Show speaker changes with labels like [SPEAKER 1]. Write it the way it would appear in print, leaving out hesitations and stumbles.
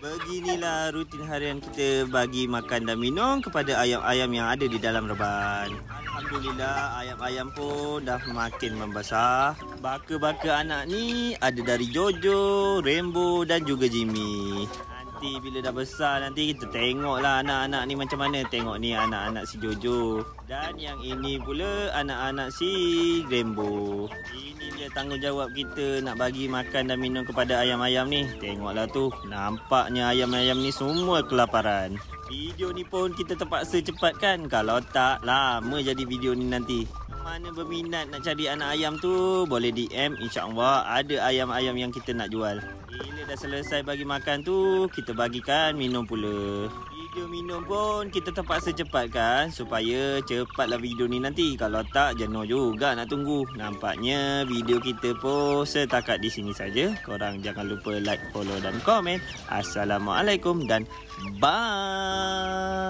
[SPEAKER 1] Beginilah rutin harian kita bagi makan dan minum kepada ayam-ayam yang ada di dalam reban. Alhamdulillah, ayam-ayam pun dah makin membesar. Baka-baka anak ni ada dari Jojo, Rainbow dan juga Jimmy. Nanti bila dah besar nanti kita tengoklah anak-anak ni macam mana. Tengok ni anak-anak si Jojo. Dan yang ini pula anak-anak si Rainbow. Ini dia tanggungjawab kita nak bagi makan dan minum kepada ayam-ayam ni. Tengoklah tu, nampaknya ayam-ayam ni semua kelaparan. Video ni pun kita terpaksa cepatkan. Kalau tak, lama jadi video ni nanti. Mana berminat nak cari anak ayam tu, boleh DM. InsyaAllah ada ayam-ayam yang kita nak jual. Bila dah selesai bagi makan tu, kita bagikan minum pula. Video minum pun kita terpaksa cepatkan supaya cepatlah video ni nanti. Kalau tak, jenuh juga nak tunggu. Nampaknya video kita pun setakat di sini saja. Korang jangan lupa like, follow dan komen. Assalamualaikum dan bye.